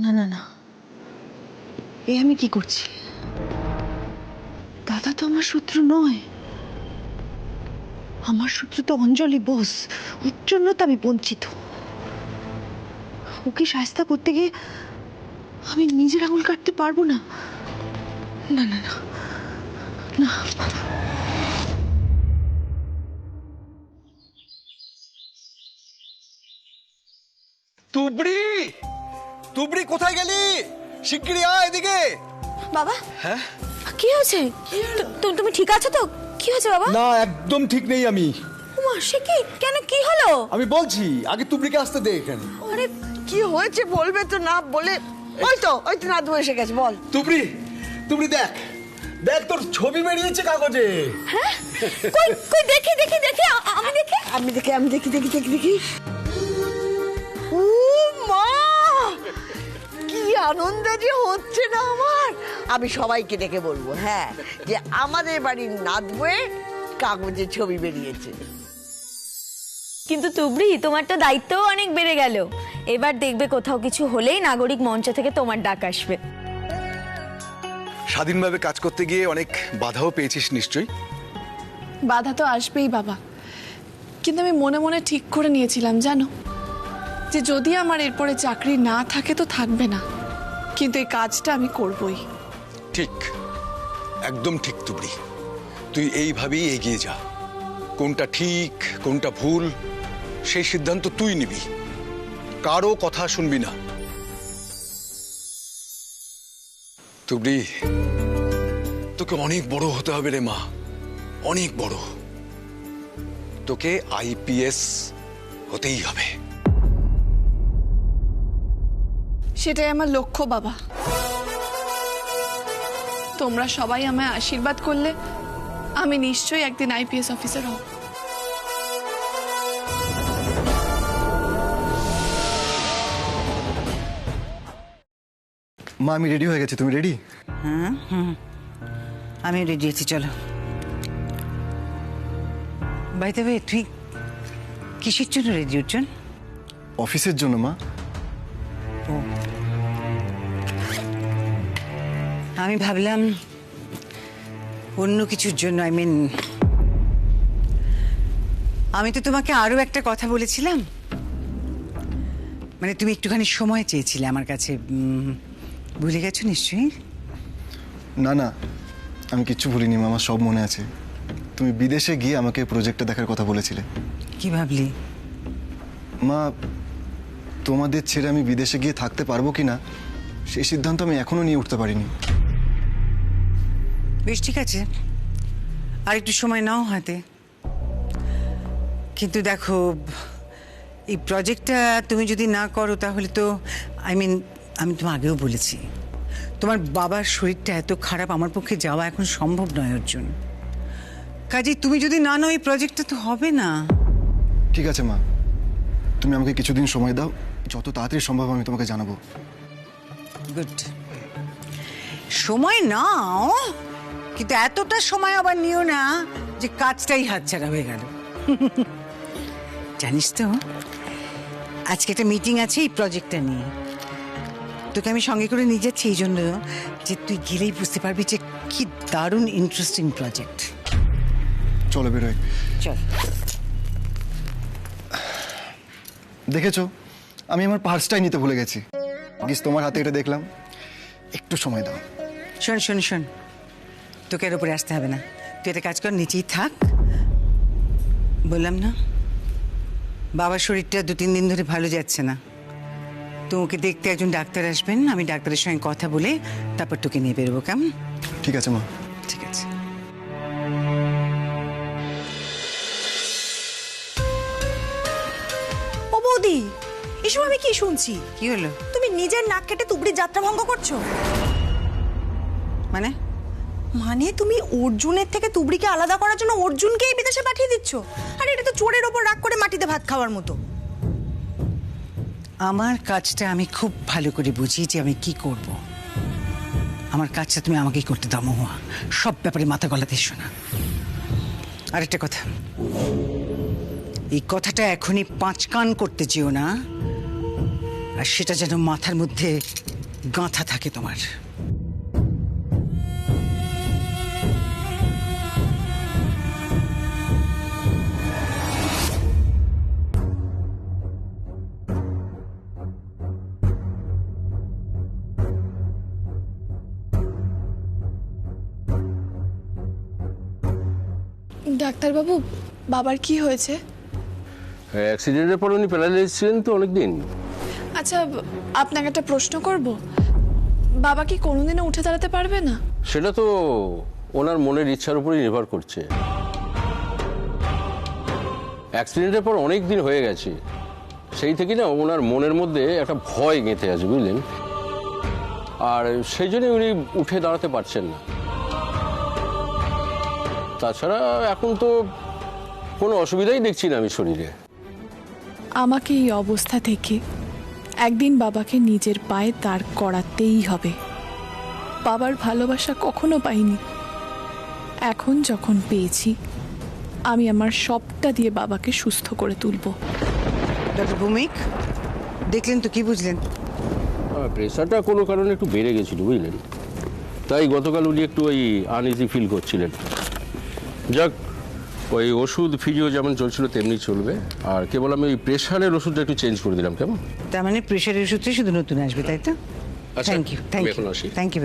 না না না, এ আমি কি করছি? দাদা তো আমার শত্রু নয়, আমার শত্রু তো অঞ্জলি বোস। ওর জন্য তো আমি বঞ্চিত। ওকে শায়েস্তা করতে গিয়ে আমি নিজের আঙুল কাটতে পারবো না। না না না না। তুবড়ি, তুবড়ি কোথায় গেলি? শিগগিরই আয় এদিকে। বাবা, হ্যাঁ? কি হয়েছে? তুমি ঠিক আছো তো? কি হয়েছে বাবা? না, একদম ঠিক নেই আমি। ওমা, সে কি? কেন, কি হলো? আমি বলছি, আগে তুবড়িকে আসতে দে এখানে। আরে কি হয়েছে বলবে তো, না বলে। ওই তো নাদু এসে গেছে, বল। তুবড়ি, তুবড়ি দেখ, দেখ তোর ছবি বেরিয়েছে কাগজে। হ্যাঁ? কই কই দেখি দেখি দেখি, আমি দেখি। আমি দেখি। ও মা, কি আনন্দ যে হচ্ছে না আমার। আমি সবাইকে ডেকে বলবো, হ্যাঁ, যে আমাদের বাড়ির নাত বইয়ের কাগজে ছবি বেরিয়েছে। কিন্তু তুবড়ি, তোমার তো দায়িত্বও অনেক বেড়ে গেল। এবার দেখবে কোথাও কিছু হলেই নাগরিক মঞ্চ থেকে তোমার ডাক আসবে। স্বাধীনভাবে কাজ করতে গিয়ে অনেক বাধাও পেয়েছিস নিশ্চয়ই। বাধা তো আসবেই বাবা, কিন্তু আমি মনে মনে ঠিক করে নিয়েছিলাম জানো, যে যদি আমার এরপরে চাকরি না থাকে তো থাকবে না, কিন্তু এই কাজটা আমি করবই। ঠিক, একদম ঠিক তুবড়ি। তুই এইভাবেই এগিয়ে যা। কোনটা ঠিক কোনটা ভুল সেই সিদ্ধান্ত তুই নিবি, কারো কথা শুনবি না। তুবড়ি, তোকে অনেক বড় হতে হবে রে মা, অনেক বড়। তোকে আইপিএস হতেই হবে। সেটাই আমার লক্ষ্য বাবা। তোমরা সবাই আমায় আশীর্বাদ করলে আমি নিশ্চয়ই একদিন আইপিএস অফিসার হব। মা, আমি রেডি হয়ে গেছি, তুমি রেডি? হ্যাঁ, আমি রেডি আছি, চলো। বাই দ্য ওয়ে, তুই কিসের জন্য রেডি অর্জুন? অফিসের জন্য মা। আমি ভাবলাম অন্য কিছুর জন্য। আমি তো তোমাকে আরো একটা কথা বলেছিলাম, মানে তুমি একটুখানি সময় চেয়েছিলে আমার কাছে, ভুলে গেছো নিশ্চয়ই? না না, আমি কিচ্ছু ভুলিনি মা, আমার সব মনে আছে। তুমি বিদেশে গিয়ে আমাকে প্রজেক্টটা দেখার কথা বলেছিলে। কি ভাবলি? মা, তোমাদের ছেড়ে আমি বিদেশে গিয়ে থাকতে পারবো কি না সেই সিদ্ধান্ত আমি এখনো নিয়ে উঠতে পারিনি। বেশ, ঠিক আছে, আর একটু সময় নাও হাতে। কিন্তু দেখো, এই প্রজেক্টটা তুমি যদি না করো তাহলে তো আমি তোমার আগেও বলেছি, তোমার বাবার শরীরটা এত খারাপ, আমার পক্ষে যাওয়া এখন সম্ভব নয় অর্জুন। কাজে তুমি যদি না নাও এই প্রজেক্টটা তো হবে না। ঠিক আছে মা, তুমি আমাকে কিছুদিন সময় দাও, যত তাড়াতাড়ি সম্ভব আমি তোমাকে জানাবো। গুড, সময় নাও, কিন্তু এতটা সময় আবার নিও না যে কাজটাই হাতছাড়া হয়ে গেল। জানিস তো, আজকে একটা মিটিং আছে এই প্রজেক্টটা নিয়ে, তোকে আমি সঙ্গে করে নিয়ে যাচ্ছি এই জন্য যে তুই গেলেই বুঝতে পারবি যে কি দারুণ ইন্টারেস্টিং প্রজেক্ট। চলো বেরোয়। চল। দেখেছো, আমি আমার পার্সটাই নিতে ভুলে গেছি। গিস, তোমার হাতে এটা দেখলাম, একটু সময় দাও। শোন শোন শোন, তোকে এর উপরে আসতে হবে না, তুই একটা কাজ কর, নিচেই থাক। বললাম না, বাবার শরীরটা 2-3 দিন ধরে ভালো যাচ্ছে না, তো ওকে দেখতে একজন ডাক্তার আসবেন, আমি ডাক্তারের সঙ্গে কথা বলে তারপর তোকে নিয়ে বেরোবো, কেমন? ঠিক আছে মা। ঠিক আছে। ও বৌদি, এসব আমি কি শুনছি? কি হলো? তুমি নিজের নাক কেটে তুবড়ির যাত্রা ভঙ্গ করছো। মানে মানে তুমি অর্জুনের থেকে তুবড়িকে আলাদা করার জন্য অর্জুনকেই বিদেশে পাঠিয়ে দিচ্ছ? আরে এটা তো চোরের ওপর রাগ করে মাটিতে ভাত খাওয়ার মতো। আমার কাজটা আমি খুব ভালো করে বুঝি যে আমি কি করব। আমার কাজটা তুমি আমাকেই করতে দাও মহুয়া, সব ব্যাপারে মাথা গলাতে এসো না। আরেকটা কথা, এই কথাটা এখনই 5 কান করতে যেও না, আর সেটা যেন মাথার মধ্যে গাঁথা থাকে তোমার। ডাক্তারবাবু, বাবার কি হয়েছে? অ্যাক্সিডেন্টের পর উনি প্যারালাইজ ছিলেন তো অনেকদিন। আচ্ছা, আপনাকে একটা প্রশ্ন করব। বাবা কি কোনোদিনও উঠে দাঁড়াতে পারবে না? সেটা তো ওনার মনের ইচ্ছার উপরই নির্ভর করছে। অ্যাক্সিডেন্টের পর অনেক দিন হয়ে গেছে, সেই থেকে না ওনার মনের মধ্যে একটা ভয় গেঁথে আছে, বুঝলেন? আর সেই জন্য উনি উঠে দাঁড়াতে পারছেন না। তাছাড়া এখন তো কোনো অসুবিধাই দেখছি না আমি শরীরে। আমাকে এই অবস্থা থেকে একদিন বাবাকে নিজের পায়ে দাঁড় করাতেই হবে। বাবার ভালোবাসা কখনো পাইনি, এখন যখন পেয়েছি আমি আমার সবটা দিয়ে বাবাকে সুস্থ করে তুলব। ডক্টর ভৌমিক, দেখলেন তো, কি বুঝলেন? প্রেশারটা কোনো কারণে একটু বেড়ে গেছিল, বুঝলেন? তাই গতকাল উনি একটু ওই আনইজি ফিল করছিলেন। যাক, ওই ওষুধ ফিজিও যেমন চলছিল তেমনি চলবে। আর কেবল আমি ওই প্রেশারের ওষুধটা একটু চেঞ্জ করে দিলাম, কেমন? তার মানে প্রেশারের ওষুধটাই শুধু নতুন আসবে, তাই তো? আচ্ছা, থ্যাংক ইউ, থ্যাংক আমি ইউ, এখন আসি। Thank you.